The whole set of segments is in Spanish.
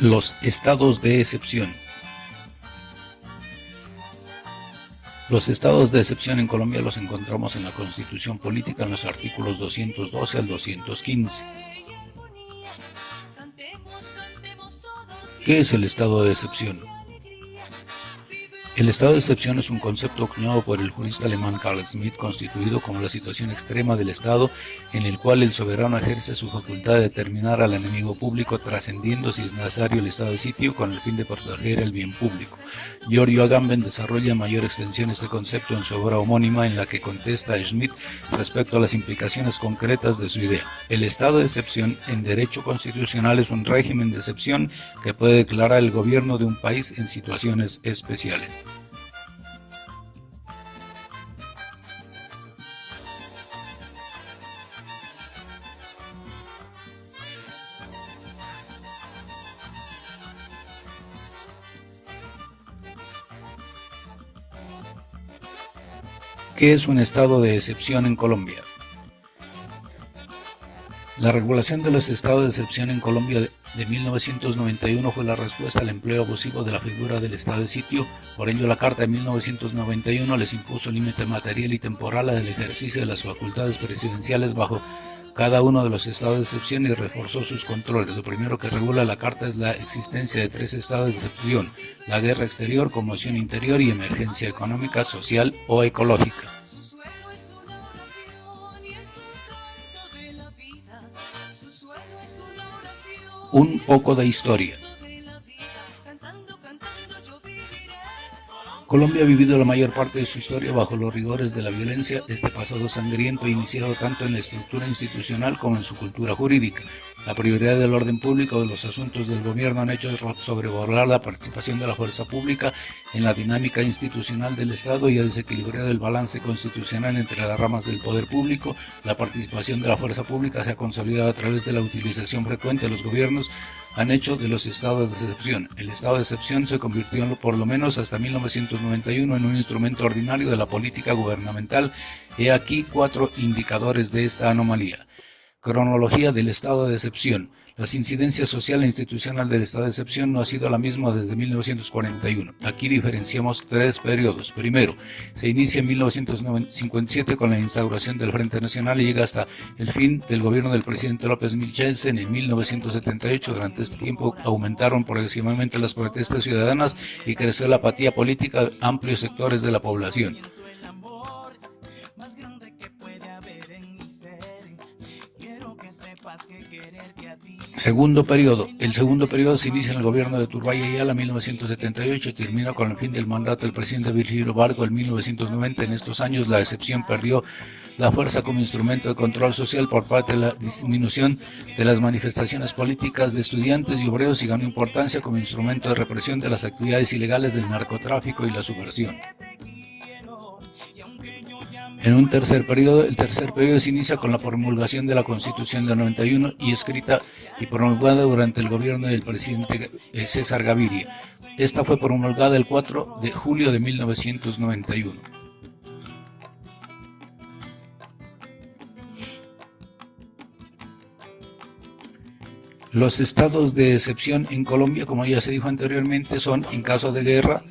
Los estados de excepción. Los estados de excepción en Colombia los encontramos en la Constitución Política en los artículos 212 al 215. ¿Qué es el estado de excepción? El estado de excepción es un concepto acuñado por el jurista alemán Carl Schmitt, constituido como la situación extrema del Estado en el cual el soberano ejerce su facultad de determinar al enemigo público, trascendiendo si es necesario el estado de sitio con el fin de proteger el bien público. Giorgio Agamben desarrolla en mayor extensión este concepto en su obra homónima, en la que contesta a Schmitt respecto a las implicaciones concretas de su idea. El estado de excepción en derecho constitucional es un régimen de excepción que puede declarar el gobierno de un país en situaciones especiales. ¿Qué es un estado de excepción en Colombia? La regulación de los estados de excepción en Colombia de 1991 fue la respuesta al empleo abusivo de la figura del estado de sitio. Por ello, la Carta de 1991 les impuso límite material y temporal al ejercicio de las facultades presidenciales bajo cada uno de los estados de excepción y reforzó sus controles. Lo primero que regula la Carta es la existencia de 3 estados de excepción: la guerra exterior, conmoción interior y emergencia económica, social o ecológica. Un poco de historia. Colombia ha vivido la mayor parte de su historia bajo los rigores de la violencia. Este pasado sangriento ha iniciado tanto en la estructura institucional como en su cultura jurídica. La prioridad del orden público o de los asuntos del gobierno han hecho sobrevolar la participación de la fuerza pública en la dinámica institucional del Estado y ha desequilibrado el balance constitucional entre las ramas del poder público. La participación de la fuerza pública se ha consolidado a través de la utilización frecuente de los gobiernos han hecho de los estados de excepción. El estado de excepción se convirtió por lo menos hasta 1991 en un instrumento ordinario de la política gubernamental. He aquí 4 indicadores de esta anomalía. Cronología del estado de excepción. La incidencia social e institucional del estado de excepción no ha sido la misma desde 1941. Aquí diferenciamos 3 periodos. Primero, se inicia en 1957 con la instauración del Frente Nacional y llega hasta el fin del gobierno del presidente López Michelsen en 1978. Durante este tiempo aumentaron progresivamente las protestas ciudadanas y creció la apatía política de amplios sectores de la población. Segundo periodo. El segundo periodo se inicia en el gobierno de Turbay Ayala en 1978 y termina con el fin del mandato del presidente Virgilio Barco en 1990. En estos años la excepción perdió la fuerza como instrumento de control social por parte de la disminución de las manifestaciones políticas de estudiantes y obreros y ganó importancia como instrumento de represión de las actividades ilegales del narcotráfico y la subversión. En un tercer periodo, el tercer periodo se inicia con la promulgación de la Constitución del 91 y escrita y promulgada durante el gobierno del presidente César Gaviria. Esta fue promulgada el 4 de julio de 1991. Los estados de excepción en Colombia, como ya se dijo anteriormente, son en caso de guerra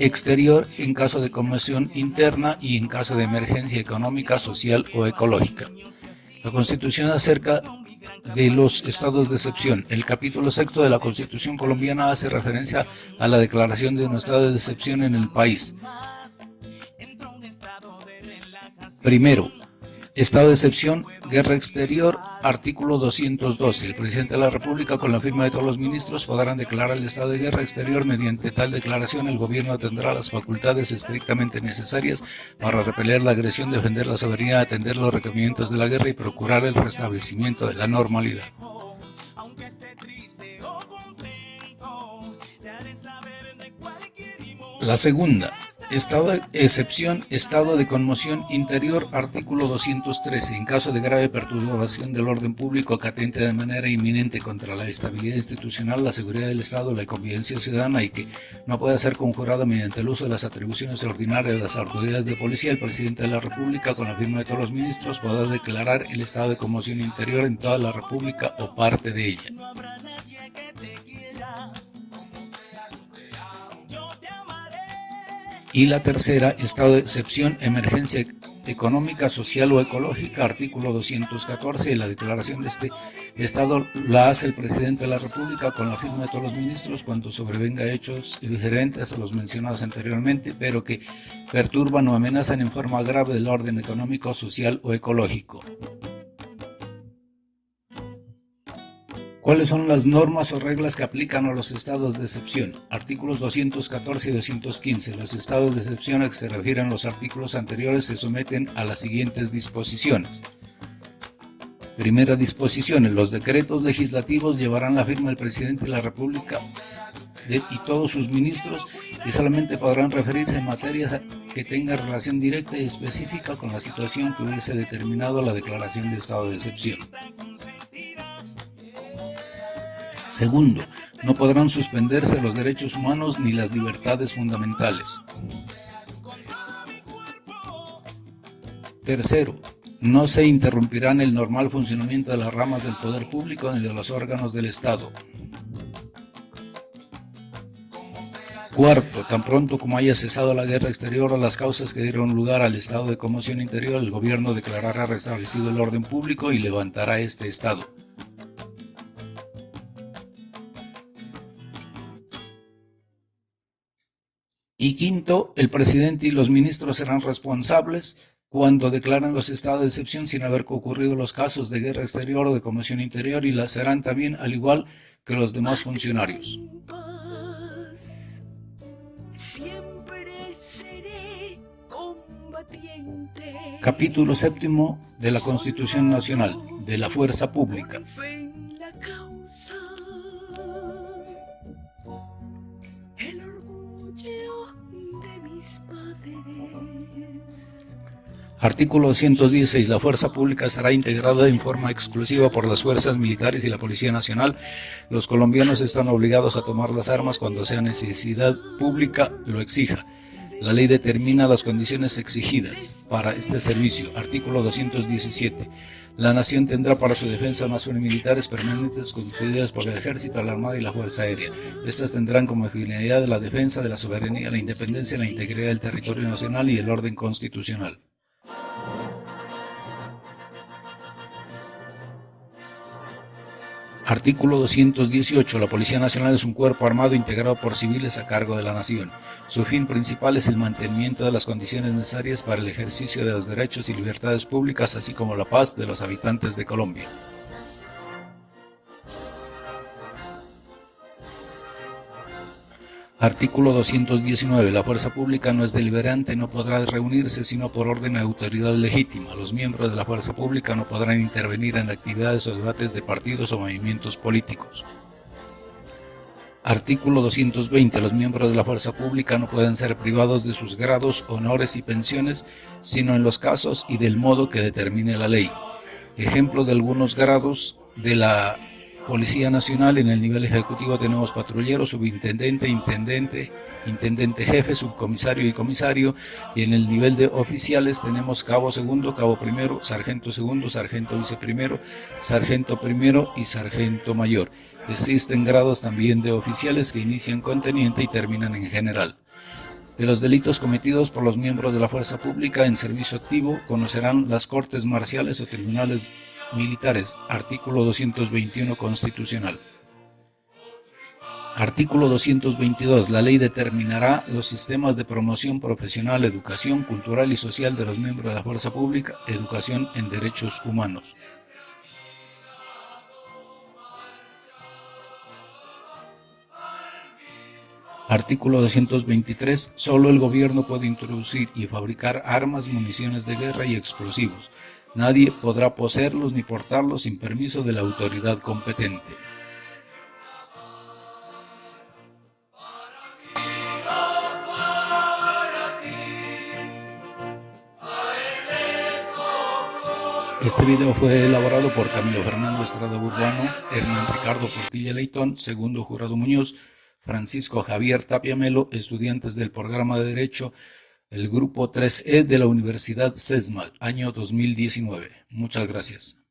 exterior, en caso de conmoción interna y en caso de emergencia económica, social o ecológica. La Constitución acerca de los estados de excepción. El capítulo 6 de la Constitución colombiana hace referencia a la declaración de un estado de excepción en el país. Primero, estado de excepción, guerra exterior, artículo 212. El presidente de la República, con la firma de todos los ministros, podrán declarar el estado de guerra exterior. Mediante tal declaración, el gobierno tendrá las facultades estrictamente necesarias para repeler la agresión, defender la soberanía, atender los requerimientos de la guerra y procurar el restablecimiento de la normalidad. La segunda. Estado de excepción, estado de conmoción interior, artículo 213. En caso de grave perturbación del orden público que atente de manera inminente contra la estabilidad institucional, la seguridad del Estado, la convivencia ciudadana y que no pueda ser conjurada mediante el uso de las atribuciones ordinarias de las autoridades de policía, el presidente de la República, con la firma de todos los ministros, podrá declarar el estado de conmoción interior en toda la República o parte de ella. Y la tercera, estado de excepción, emergencia económica, social o ecológica, artículo 214, la declaración de este estado la hace el presidente de la República con la firma de todos los ministros cuando sobrevenga hechos diferentes a los mencionados anteriormente, pero que perturban o amenazan en forma grave el orden económico, social o ecológico. ¿Cuáles son las normas o reglas que aplican a los estados de excepción? Artículos 214 y 215. Los estados de excepción a que se refieren los artículos anteriores se someten a las siguientes disposiciones. Primera disposición. Los decretos legislativos llevarán la firma del presidente de la República y todos sus ministros y solamente podrán referirse a materias que tengan relación directa y específica con la situación que hubiese determinado la declaración de estado de excepción. Segundo, no podrán suspenderse los derechos humanos ni las libertades fundamentales. Tercero, no se interrumpirán el normal funcionamiento de las ramas del poder público ni de los órganos del Estado. Cuarto, tan pronto como haya cesado la guerra exterior o las causas que dieron lugar al estado de conmoción interior, el gobierno declarará restablecido el orden público y levantará este estado. Y quinto, el presidente y los ministros serán responsables cuando declaran los estados de excepción sin haber ocurrido los casos de guerra exterior o de conmoción interior y las serán también al igual que los demás funcionarios. Capítulo séptimo de la Constitución Nacional, de la Fuerza Pública. Artículo 216. La fuerza pública estará integrada en forma exclusiva por las fuerzas militares y la Policía Nacional. Los colombianos están obligados a tomar las armas cuando sea necesidad pública lo exija. La ley determina las condiciones exigidas para este servicio. Artículo 217. La nación tendrá para su defensa unas militares permanentes constituidas por el Ejército, la Armada y la Fuerza Aérea. Estas tendrán como finalidad la defensa de la soberanía, la independencia, la integridad del territorio nacional y el orden constitucional. Artículo 218. La Policía Nacional es un cuerpo armado integrado por civiles a cargo de la nación. Su fin principal es el mantenimiento de las condiciones necesarias para el ejercicio de los derechos y libertades públicas, así como la paz de los habitantes de Colombia. Artículo 219. La fuerza pública no es deliberante, no podrá reunirse sino por orden de autoridad legítima. Los miembros de la fuerza pública no podrán intervenir en actividades o debates de partidos o movimientos políticos. Artículo 220. Los miembros de la fuerza pública no pueden ser privados de sus grados, honores y pensiones, sino en los casos y del modo que determine la ley. Ejemplo de algunos grados de la Policía Nacional: en el nivel ejecutivo tenemos patrullero, subintendente, intendente jefe, subcomisario y comisario, y en el nivel de oficiales tenemos cabo segundo, cabo primero, sargento segundo, sargento viceprimero, sargento primero y sargento mayor. Existen grados también de oficiales que inician con teniente y terminan en general. De los delitos cometidos por los miembros de la fuerza pública en servicio activo, conocerán las cortes marciales o tribunales militares. Artículo 221 constitucional. Artículo 222. La ley determinará los sistemas de promoción profesional, educación cultural y social de los miembros de la fuerza pública, educación en derechos humanos. Artículo 223. Solo el gobierno puede introducir y fabricar armas, municiones de guerra y explosivos. Nadie podrá poseerlos ni portarlos sin permiso de la autoridad competente. Este video fue elaborado por Camilo Fernando Estrada Burbano, Hernán Ricardo Portilla Leitón, Segundo Jurado Muñoz, Francisco Javier Tapia Melo, estudiantes del programa de Derecho, el grupo 3E de la Universidad CESMAL, año 2019. Muchas gracias.